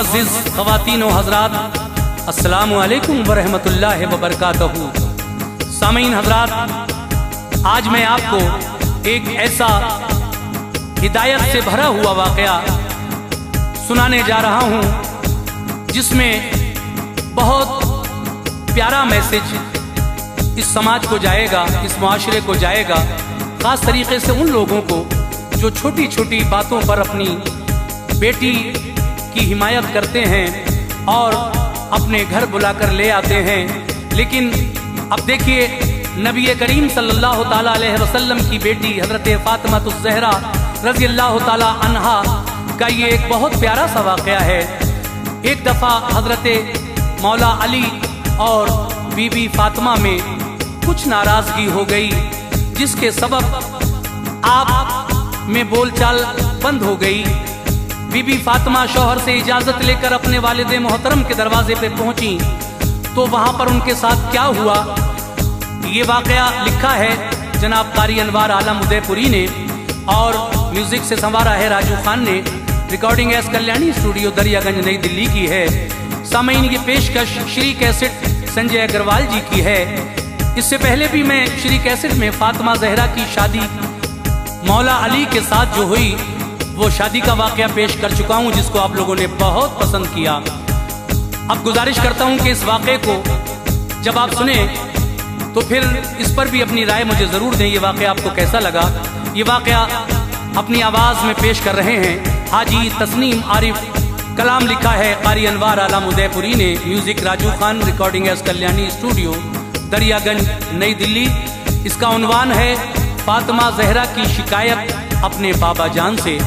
मुअज़्ज़िज़ ख़वातीन व हज़रात, अस्सलामु अलैकुम व रहमतुल्लाहि व बरकातहू। सामीन हज़रात, आज मैं आपको एक ऐसा हिदायत से भरा हुआ वाक़या सुनाने जा रहा हूँ जिसमें बहुत प्यारा मैसेज इस समाज को जाएगा, इस माशरे को जाएगा, ख़ास तरीक़े से उन लोगों को जो छोटी छोटी बातों पर अपनी बेटी की हिमायत करते हैं और अपने घर बुलाकर ले आते हैं। लेकिन अब देखिए, नबी करीम सल्लल्लाहु ताला अलैहि वसल्लम की बेटी हज़रत फ़ातिमा ज़हरा रज़ी अल्लाह ताला अन्हा का ये एक बहुत प्यारा सा वाक़या है। एक दफ़ा हज़रत मौला अली और बीबी फ़ातिमा में कुछ नाराज़गी हो गई, जिसके सबब आप में बोलचाल बंद हो गई। बीबी फ़ातिमा शौहर से इजाज़त लेकर अपने वालिद मोहतरम के दरवाजे पे पहुंची तो वहां पर उनके साथ क्या हुआ, ये वाक़या लिखा है जनाब कारी अनवार आलम उदयपुरी ने और म्यूज़िक से संवारा है राजू खान ने। Recording S Kalyani studio Daryaganj नई दिल्ली की है। सामीन की पेशकश श्री कैसेट संजय अग्रवाल जी की है। इससे पहले भी मैं श्री कैसेट में फ़ातिमा ज़हरा की शादी मौला अली के साथ जो हुई वो शादी का वाक़या पेश कर चुका हूँ, जिसको आप लोगों ने बहुत पसंद किया। अब गुजारिश करता हूँ कि इस वाक़े को जब आप सुने तो फिर इस पर भी अपनी राय मुझे ज़रूर दें। ये वाक़या आपको कैसा लगा? ये वाक़या अपनी आवाज़ में पेश कर रहे हैं हाजी तस्नीम आरिफ। कलाम लिखा है कारी अनवार आलम उदयपुरी ने। Music Raju Khan, recording S Kalyani studio Daryaganj नई दिल्ली। इसका उन्वान है फ़ातिमा ज़हरा की शिकायत अपने बाबा जान से।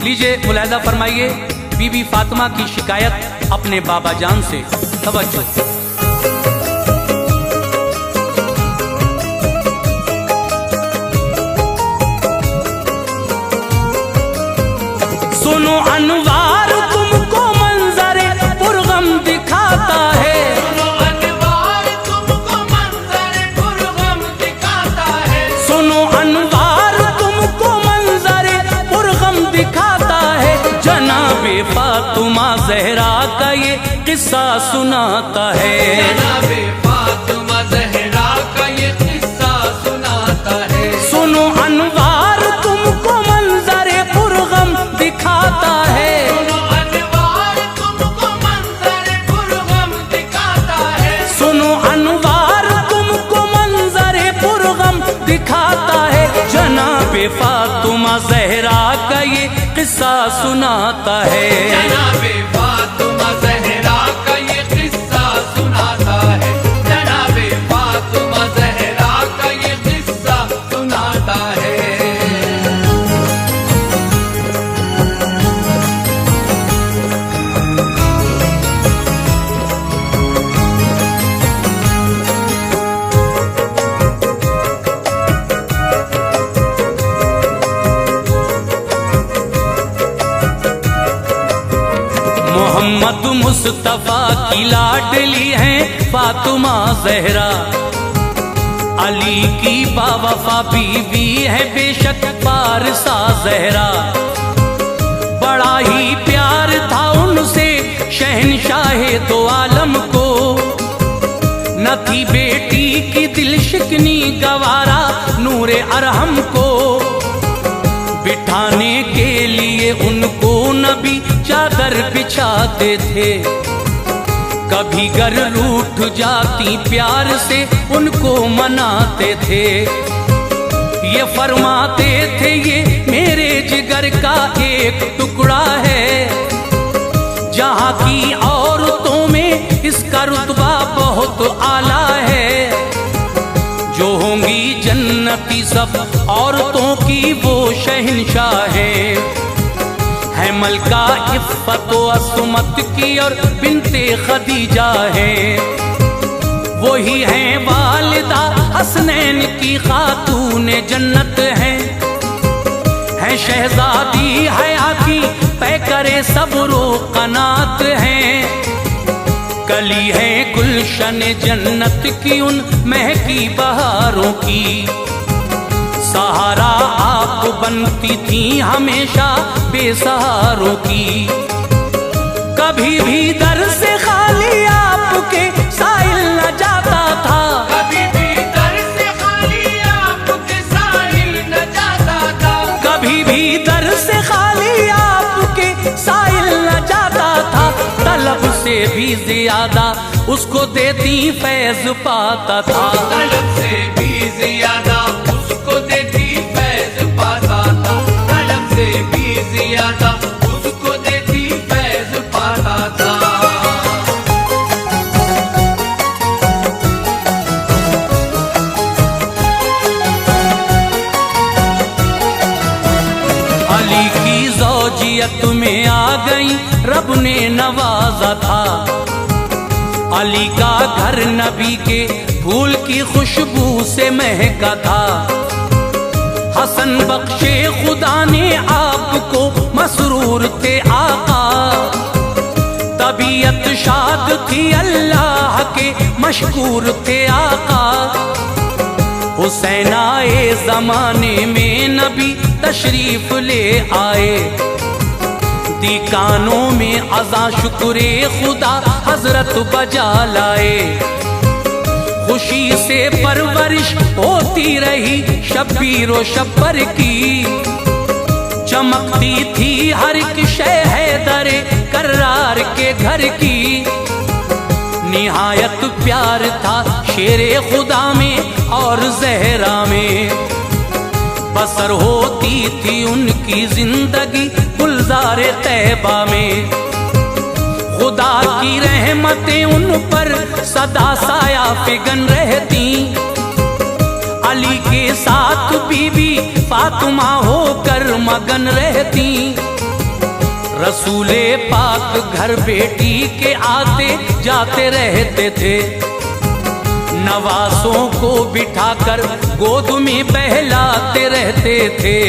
लीजिए मुलाहिज़ा फरमाइए, बीबी फ़ातिमा की शिकायत अपने बाबा जान से। तवज्जो। सुनो अनवार तुमको मंजरे पुरगम दिखाता है, सुनो अनवार तुमको मंजरे पुरगम दिखाता है, सुनो अनवार तुमको मंजरे पुरगम दिखाता है। जनाबे फ़ातिमा ज़हरा का ये किस्सा सुनाता है, जनाबे फ़ातिमा ज़हरा का ये किस्सा सुनाता है। सुनो अनवार तुमको मंजरे पुरगम दिखाता है, सुनो अनवार तुमको मंजरे पुरगम दिखाता है, सुनो अनवार तुमको मंजरे पुरगम दिखाता है। जनाबे फ़ातिमा ज़हरा का ये किस्सा सुनाता है, जनाबे फ़ातिमा ज़हरा का ये किस्सा सुनाता है, जनाबे फ़ातिमा ज़हरा का ये किस्सा सुनाता है। मोहम्मद मुस्तफ़ा की लाडली है फ़ातिमा ज़हरा, अली की बावफ़ा बीवी है बेशक पारसा ज़हरा। बड़ा ही प्यार था उनसे शहनशाहे दो आलम को, न थी बेटी की दिल शिकनी गवारा नूरे अरहम को। बिठाने के लिए उनको नबी चादर बिछाते थे, कभी गर रूठ जाती प्यार से उनको मनाते थे। ये फरमाते थे ये मेरे जिगर का एक टुकड़ा है, जहाँ की औरतों में इसका रुतबा बहुत आला है। जो होंगी जन्नती सब औरतों की वो शहंशाह है मलका इफ़्फ़त व असमत की और बिन्ते खदीजा है। वही हैं वालिदा हसनैन की खातून जन्नत है शहजादी हया की पैकरे सब्रो कनात है। कली है गुलशन जन्नत की उन महकी बहारों की, सहारा आप बनती थी हमेशा बेसहारों की। कभी भी दर से खाली आपके साइल न जाता था, कभी भी दर से खाली आपके साहिल न जाता था, कभी भी दर से खाली आपके साइल न जाता था। तलब से भी ज्यादा उसको देती फैज पाता था, तलब से भी ज्यादा उसको देती फैज पाता था, तलब से भी ज्यादा उसको देती फैज पाता था। अली की ज़ौजियत में आ गई रब ने नवाजा था, अली का घर नबी के फूल की खुशबू से महका था। हसन बख्शे खुदा ने आपको मसरूर थे आका, तबीयत शाद थी अल्लाह के मशकूर थे आका। हुसैन आए जमाने में नबी तशरीफ ले आए, दी कानों में अज़ा शुक्रे खुदा हजरत बजा लाए। खुशी से परवरिश होती रही शब्बीर व शब्बर की, चमकती थी हर एक शय हैदरे कर्रार के घर की। निहायत प्यार था शेरे खुदा में और जहरा में, बसर होती थी उनकी जिंदगी गुलज़ारे तैबा में। खुदा की रहमतें उन पर सदा साया फिगन रहती, अली के साथ बीबी फातिमा होकर मगन रहती। रसूले पाक घर बेटी के आते जाते रहते थे, नवासों को बिठाकर गोद में बहलाते रहते थे।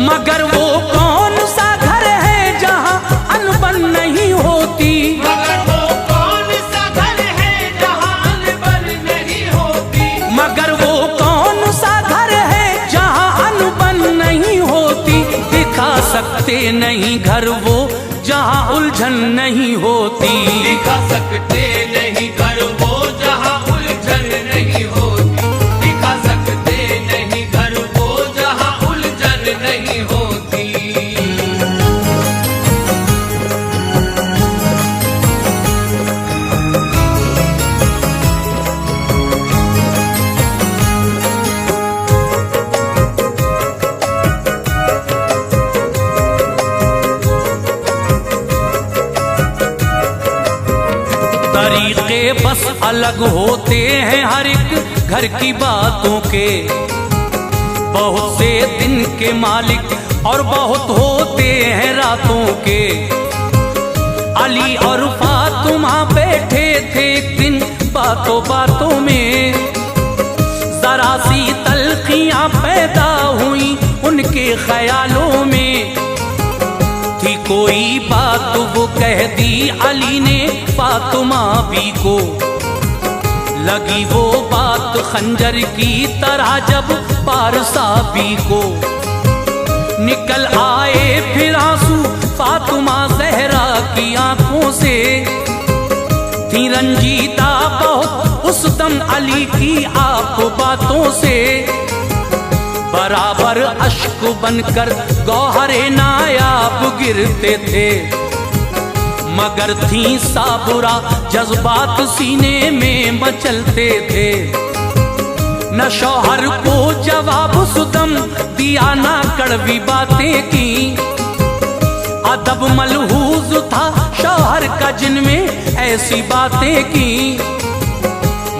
मगर वो कौन सा घर है जहाँ अनबन नहीं होती, मगर वो कौन सा घर है जहाँ अनबन नहीं होती, मगर वो कौन सा घर है जहाँ अनबन नहीं होती। दिखा सकते नहीं घर वो जहाँ उलझन नहीं होती, दिखा सकते नहीं घर वो जहाँ उलझन नहीं होती, दिखा सकते नहीं घर वो जहाँ उलझन नहीं होती। तरीके बस अलग होते हैं हर एक घर की बातों के, बहुत से दिन के मालिक और बहुत होते हैं रातों के। अली और फातिमा बैठे थे एक दिन बातों बातों में, जरा सी तल्खियां पैदा हुई उनके ख्यालों में। थी कोई बात वो कह दी अली ने फातिमा भी को, लगी वो बात खंजर की तरह जब पारसा भी को। निकल आए फिर आंसू फातिमा जहरा की आंखों से, थी रंजीदा बहुत उस दम अली की आप बातों से। बराबर अश्क बनकर गौहरे नायाब गिरते थे, मगर थी साबुरा जज्बात सीने में मचलते थे। न शौहर को जवाब सुदम दिया ना कड़वी बातें की, अदब मलहूज था शौहर का जिनमें ऐसी बातें की।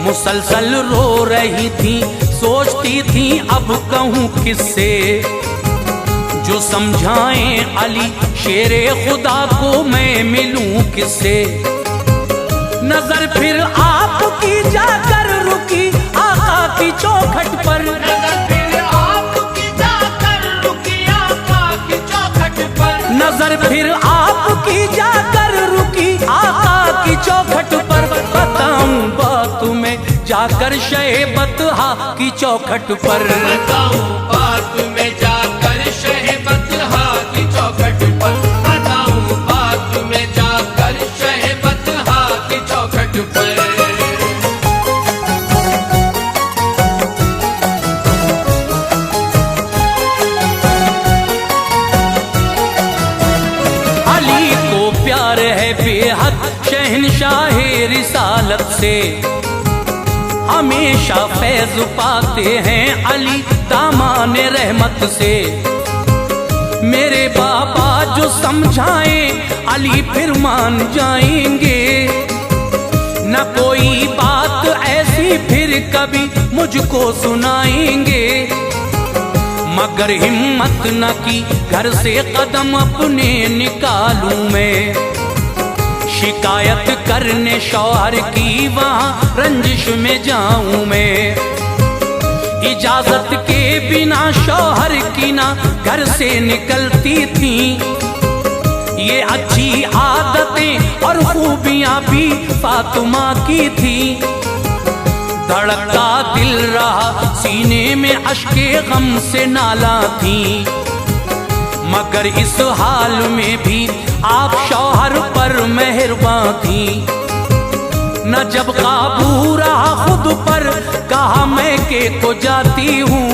मुसलसल रो रही थी सोचती थी अब कहूँ किससे, जो समझाएं अली शेरे खुदा को मैं मिलूं किससे। नजर फिर आपकी जाकर रुकी आका की चौखट पर, नजर फिर आपकी जाकर रुकी आका की चौखट पर, नजर फिर आपकी जाकर रुकी आका की चौखट पर। बताऊं बात में जाकर शहबतहा की चौखट पर, बताऊं बात में जाकर शहबतहा की चौखट पर, बताऊं बात में रिसालत से हमेशा फैज पाते हैं अली दामान रहमत से। मेरे बाबा जो समझाएं अली फिर मान जाएंगे, न कोई बात ऐसी फिर कभी मुझको सुनाएंगे। मगर हिम्मत न की घर से कदम अपने निकालूं मैं, शिकायत करने शौहर की वहां रंजिश में जाऊं मैं। इजाजत के बिना शौहर की ना घर से निकलती थी, ये अच्छी आदतें और खूबियां भी फातिमा की थी। धड़कता दिल रहा सीने में अश्के गम से नाला थी, मगर इस हाल में भी आप शौहर पर मेहरबान थी। न जब काबू रहा खुद पर कहा मैं के को जाती हूँ,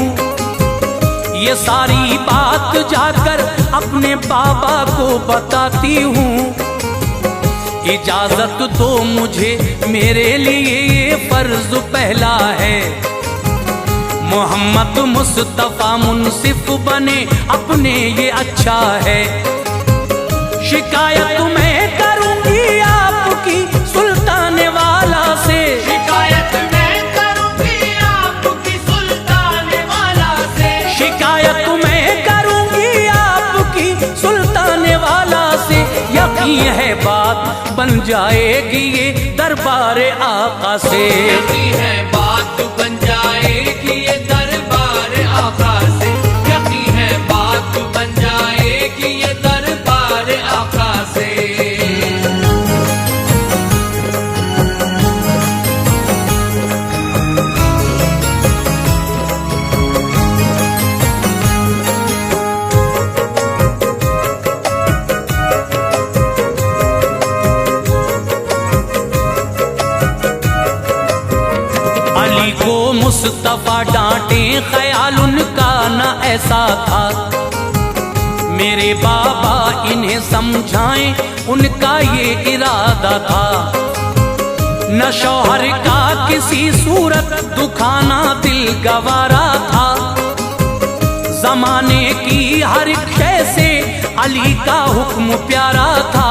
ये सारी बात जाकर अपने बाबा को बताती हूँ। इजाजत दो मुझे मेरे लिए ये फर्ज पहला है, मोहम्मद मुस्तफा मुंसिफ बने अपने ये अच्छा है। शिकायत मैं करूंगी आपकी सुल्तान वाला से, शिकायत मैं करूंगी आपकी सुल्तान वाला से, शिकायत मैं करूंगी आपकी सुल्तान वाला से। यकीन है बात बन जाएगी ये दरबार आका से, यकीन है बात बन जाएगी ये दरबार आका से, यकीन है बात बन जाएगी ये दरबार आका से। अली को मुस्तफा डांटे ख्याल उनका न ऐसा था, मेरे बाबा इन्हें समझाएं उनका ये इरादा था। न शौहर का किसी सूरत दुखाना दिल गवारा था, जमाने की हर शय से अली का हुक्म प्यारा था।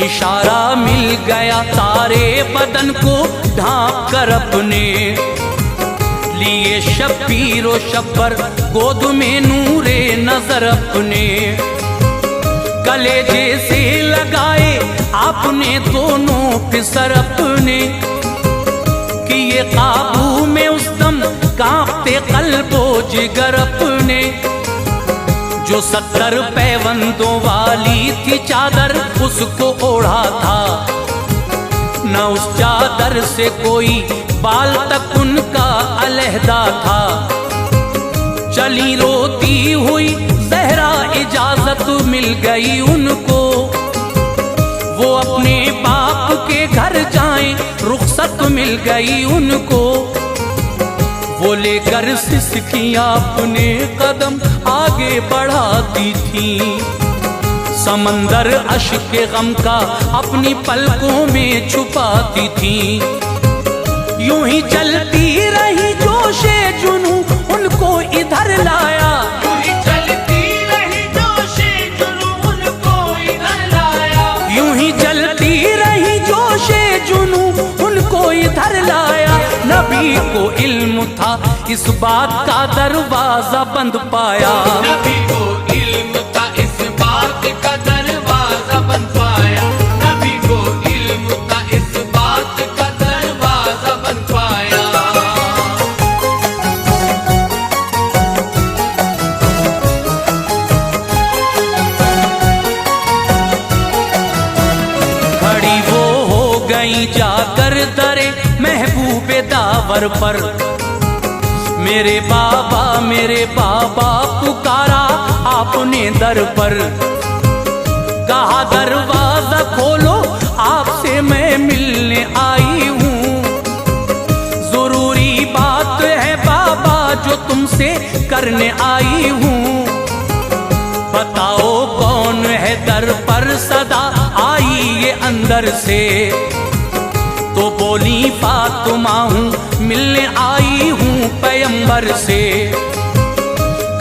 इशारा मिल गया सारे बदन को ढांप कर अपने लिए, शब्बीर व शब्बर गोद में नूरे नजर अपने कलेजे से लगाए आपने दोनों फिसर अपने, कि ये काबू में उस दम कांपते कल्बो जिगर अपने। जो 70 पैबंदों वाली थी चादर उसको ओढ़ा था, न उस चादर से कोई बाल तक उनका अलहदा था। चली रोती हुई ज़हरा इजाजत मिल गई उनको, वो अपने बाप के घर जाएं रुखसत मिल गई उनको। वो लेकर सिसकियां अपने कदम आगे बढ़ाती थी, समंदर अश्क गम का अपनी पलकों में छुपाती थी। यूं ही चलती रही जोशे जुनू उनको इधर लाया, यूं ही चलती रही जोशे जुनू उनको इधर लाया, यूं ही चलती रही जोशे जुनू उनको इधर लाया। नबी को इल्म था इस बात का दरवाजा बंद पाया, नबी को इल्म था इस बात का दरवाजा बंद पाया, नबी को इल्म था इस बात का दरवाजा बंद पाया। खड़ी वो हो गई जाकर दरे महबूबे दावर पर। मेरे बाबा पुकारा आपने दर पर, कहा दरवाजा खोलो आपसे मैं मिलने आई हूँ। जरूरी बात है बाबा जो तुमसे करने आई हूँ। बताओ कौन है दर पर सदा आई ये अंदर से। तो बोली फातिमा हूँ मिलने आई हूँ पैगंबर से।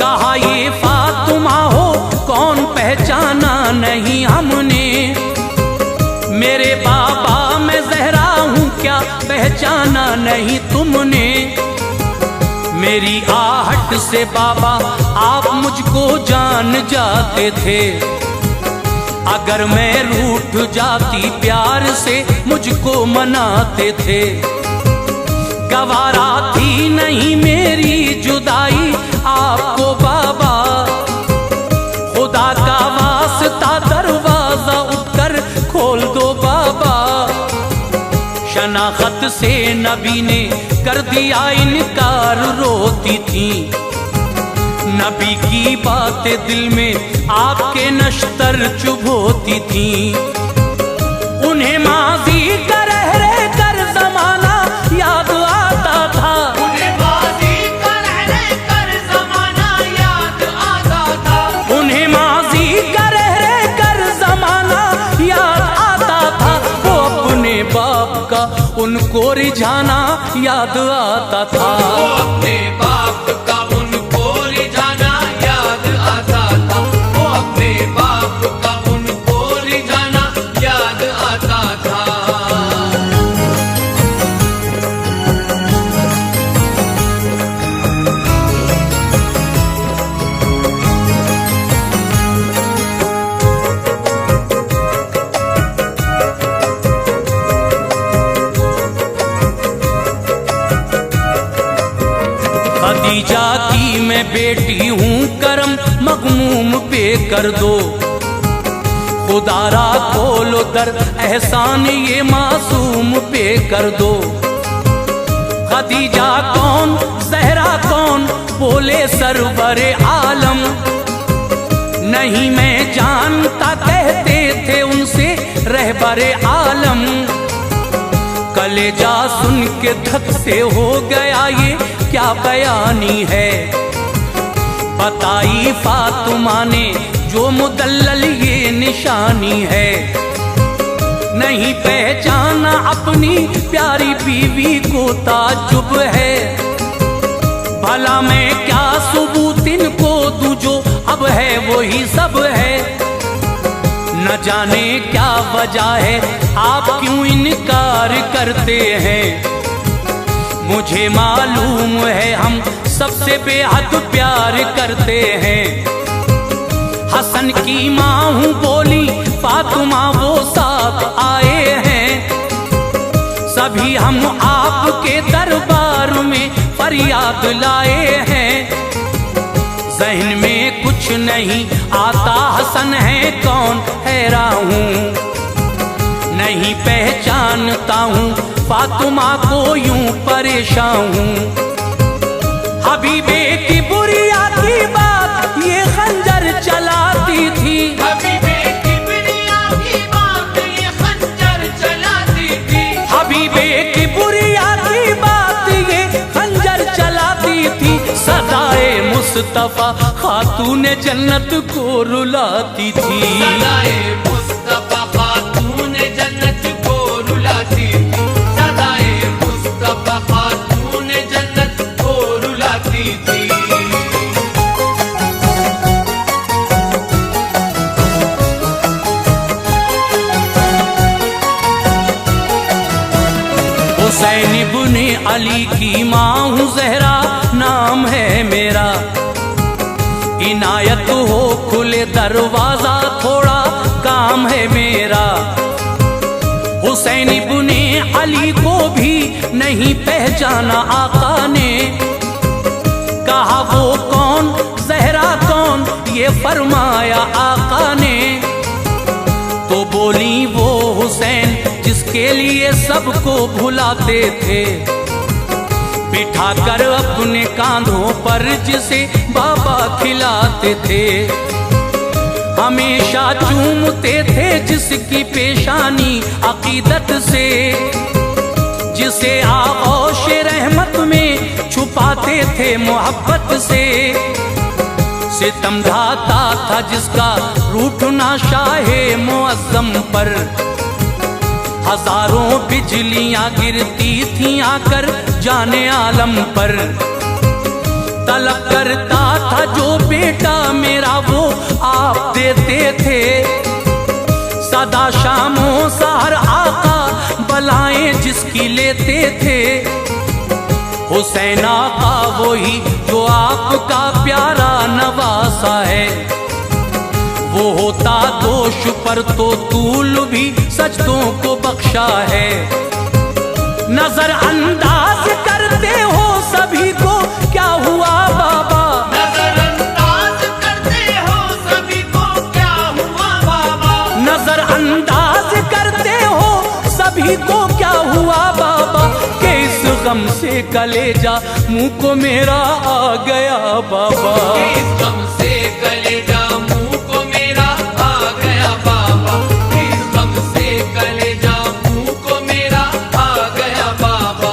कहा ये फातिमा हो कौन पहचाना नहीं हमने। मेरे बाबा मैं ज़हरा हूँ क्या पहचाना नहीं तुमने। मेरी आहट से बाबा आप मुझको जान जाते थे। अगर मैं रूठ जाती प्यार से मुझको मनाते थे। गवारा थी नहीं मेरी जुदाई आपको बाबा। खुदा का वास्ता दरवाजा उठकर खोल दो बाबा। शनाख्त से नबी ने कर दिया इनकार रोती थी। नबी की बातें दिल में आपके नश्तर चुभोती थी। उन्हें माजी का रह रह कर जमाना याद आता था। उन्हें माजी का रह रह कर जमाना याद आता था। उन्हें माजी का रह रह कर जमाना याद आता था। वो अपने बाप का उनको रिझाना याद आता था। वो अपने बाप का उनको रिझाना याद आता था। वो अपने बाप का उनको रिझाना याद आता था। खदीजा की मैं बेटी हूँ करम मगमूम पे कर दो। खुदारा खोलो दर एहसान ये मासूम पे कर दो। खदीजा कौन ज़हरा कौन बोले सरवरे आलम। नहीं मैं जानता कहते थे उनसे रहबरे आलम। कलेजा सुन के धक से हो गया ये क्या बयानी है। बताई फातिमा ने जो मुदल्लल ये निशानी है। नहीं पहचाना अपनी प्यारी बीवी को ताज्जुब है। भला मैं क्या सबूत इनको दूं जो अब है वही सब है। न जाने क्या वजह है आप क्यों इनकार करते हैं। मुझे मालूम है हम सबसे बेहद प्यार करते हैं। हसन की माँ हूँ बोली फातिमा वो साथ आए हैं। सभी हम आपके दरबार में फरियाद लाए हैं। ज़हन में कुछ नहीं आता हसन है कौन हैरान हूँ। नहीं पहचानता हूँ फातिमा को यूं परेशान हूँ। हबीबे की बुरिया की बात ये खंजर चलाती थी। हबीबे की बुरिया की बात ये खंजर चलाती थी। हबीबे की बुरिया की बात ये खंजर चलाती थी। सदाए मुस्तफा खातून जन्नत को रुलाती थी। सदाए मुस्तफा खातून जन्नत को रुलाती थी। सदाए मुस्तफा खातून जन्नत को रुलाती थी। हुसैन इब्ने अली की माँ हूँ ज़हरा नाम है मेरा। इनायत हो खुले दरवाजा थोड़ा काम है मेरा। हुसैन इब्ने अली को भी नहीं पहचाना आका ने। कहा वो कौन ज़हरा कौन ये फरमाया आका ने। तो बोली वो हुसैन जिसके लिए सबको भुलाते थे। बिठाकर अपने कांधों पर जिसे बाबा खिलाते थे। हमेशा चूमते थे जिसकी पेशानी अकीदत से। जिसे आगोश रहमत में छुपाते थे मोहब्बत से। सितम ढाता था जिसका रूठना शाहे मुअज़्ज़म पर। हजारों बिजलियां गिरती थीं आकर जाने आलम पर। तलब करता था जो बेटा मेरा वो आप देते थे, सदा शामों सहर आका बलाएं जिसकी लेते थे। हुसैन आका वही जो आपका प्यारा नवासा है, वो होता दोष पर तो तूल भी सजदों को बख्शा है। नजर अंदाज करते हो सभी को क्या हुआ बाबा, नजरअंदाज करते हो सभी को क्या हुआ बाबा, नजर अंदाज करते हो सभी को क्या हुआ बाबा, कि इस गम से कलेजा मुंह को मेरा आ गया बाबा। इस गम से कलेजा मुंह को मेरा आ गया बाबा, इस गम से कलेजा मुंह को मेरा आ गया बाबा।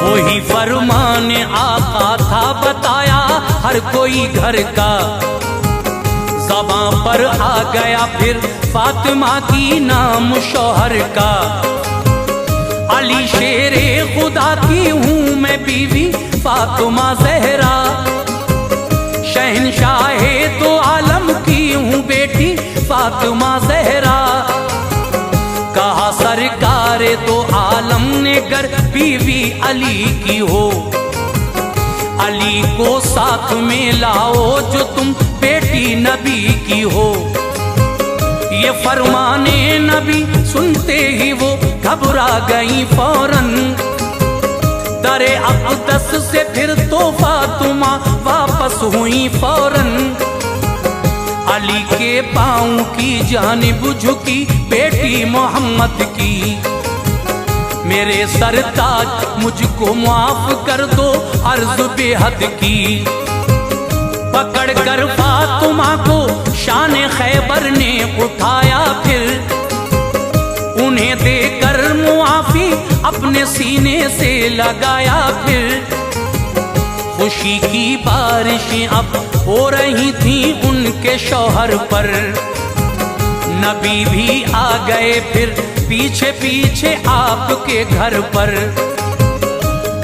वही फरमान आका था बताया हर कोई घर का, ज़बां पर आ गया फिर फातिमा की नाम शौहर का। अली शेरे खुदा की हूँ मैं बीवी फातिमा ज़हरा, शहंशाहे दो आलम की हूँ बेटी फातिमा ज़हरा। कहा सरकार दो आलम ने गर बीवी अली की हो, अली को साथ में लाओ जो तुम बेटी नबी की हो। ये फरमाने नबी सुनते ही वो घबरा गई फौरन, दरे अक़दस से फिर तो फातिमा वापस हुई फौरन। अली के पाँव की जानिब झुकी बेटी मोहम्मद की, मेरे सरताज मुझको माफ कर दो अर्ज बेहद की। पकड़ कर फातिमा को शान खैबर ने उठाया फिर, उन्हें देकर मुआफी अपने सीने से लगाया फिर। खुशी की बारिशें अब हो रही थी उनके शौहर पर, नबी भी आ गए फिर पीछे पीछे आपके घर पर।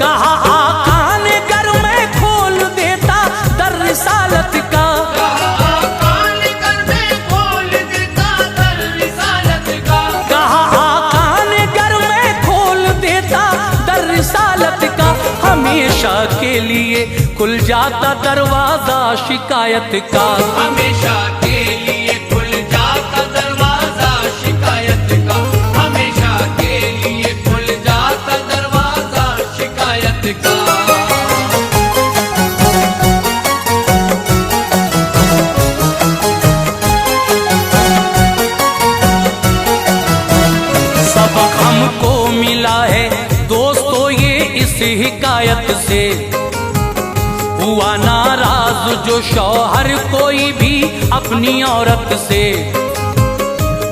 कहा आका ने घर में खोल देता दर रिसालत का, आका ने घर में खोल देता दर रिसालत का, कहा आका ने घर में खोल देता दर रिसालत का। हमेशा के लिए खुल जाता दरवाजा शिकायत का, हमेशा के लिए खुल जाता दरवाजा शिकायत का, हमेशा के लिए खुल जाता दरवाजा शिकायत का। सबक हमको मिला है दोस्तों ये इस हिकायत से, हुआ नाराज जो शौहर कोई भी अपनी औरत से।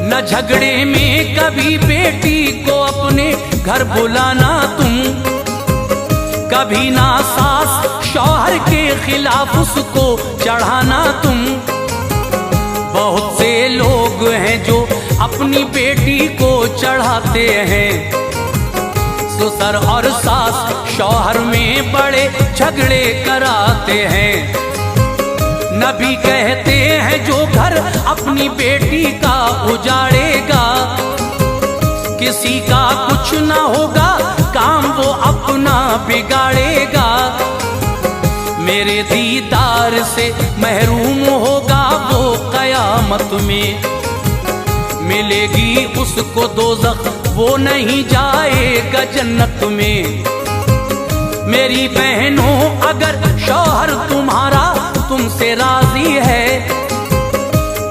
न झगड़े में कभी बेटी को अपने घर बुलाना तुम, कभी ना सास शौहर के खिलाफ उसको चढ़ाना तुम। बहुत से लोग हैं जो अपनी बेटी को चढ़ाते हैं, ससुर और सास शौहर में बड़े झगड़े कराते हैं। नबी कहते हैं जो घर अपनी बेटी का उजाड़ेगा, किसी का कुछ ना होगा काम वो अपना बिगाड़ेगा। मेरे दीदार से महरूम होगा वो कयामत में, मिलेगी उसको दोज़ख वो नहीं जाएगा जन्नत में। मेरी बहनों अगर शौहर तुम्हारा तुमसे राजी है,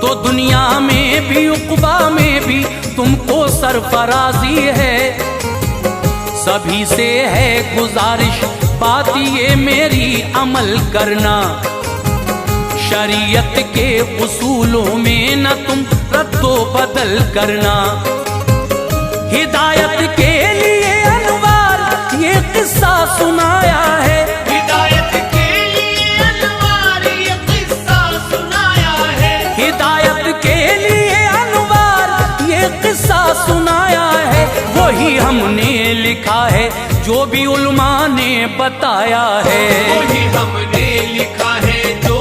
तो दुनिया में भी उक़बा में भी तुमको सरफराजी है। सभी से है गुजारिश बात ये मेरी अमल करना, शरीयत के उसूलों में न तुम रद्दो बदल करना। हिदायत के लिए अनवार ये किस्सा सुनाया है, हिदायत के लिए अनवार ये किस्सा सुनाया है, हिदायत के लिए अनवार ये किस्सा सुनाया है। वही हमने लिखा है जो भी उलमा ने बताया है, वही हमने लिखा है जो